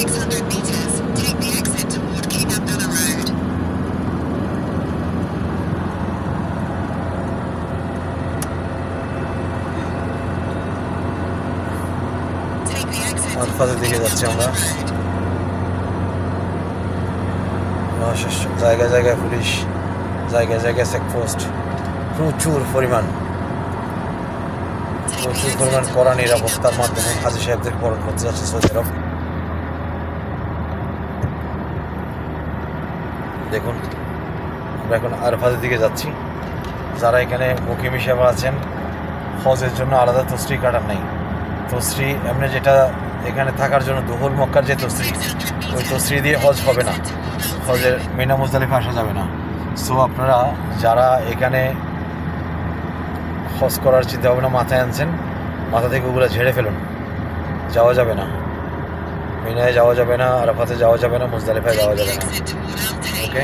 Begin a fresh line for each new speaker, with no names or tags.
600 meters, take the exit toward King Abdullah Road. Take the exit
আরফাতের দিকে যাচ্ছি আমরা। জায়গায় জায়গায় পুলিশ, জায়গায় জায়গায় চেকপোস্ট, প্রচুর পরিমাণ কড়া নিরাপত্তার মাধ্যমে হাজী সাহেবদের বরণ করতে যাচ্ছে সৌদি আরব। দেখুন আমরা এখন আরফাতের দিকে যাচ্ছি। যারা এখানে মুকিম হিসাবে আছেন, হজের জন্য আলাদা তসরি কাটার নেই। তসরি এমনি যেটা এখানে থাকার জন্য দুহুল মক্কার যে তসরি, ওই তসরি দিয়ে হজ হবে না, হজের মিনা মুজদালিফা আসা যাবে না। সো আপনারা যারা এখানে হজ করার চিন্তা ভাবনা মাথায় আনছেন, মাথা থেকে ওগুলো ঝেড়ে ফেলুন। যাওয়া যাবে না, মিনায় যাওয়া যাবে না, আরাফাতে যাওয়া যাবে না, মুজদালিফায় যাওয়া যাবে না। ওকে।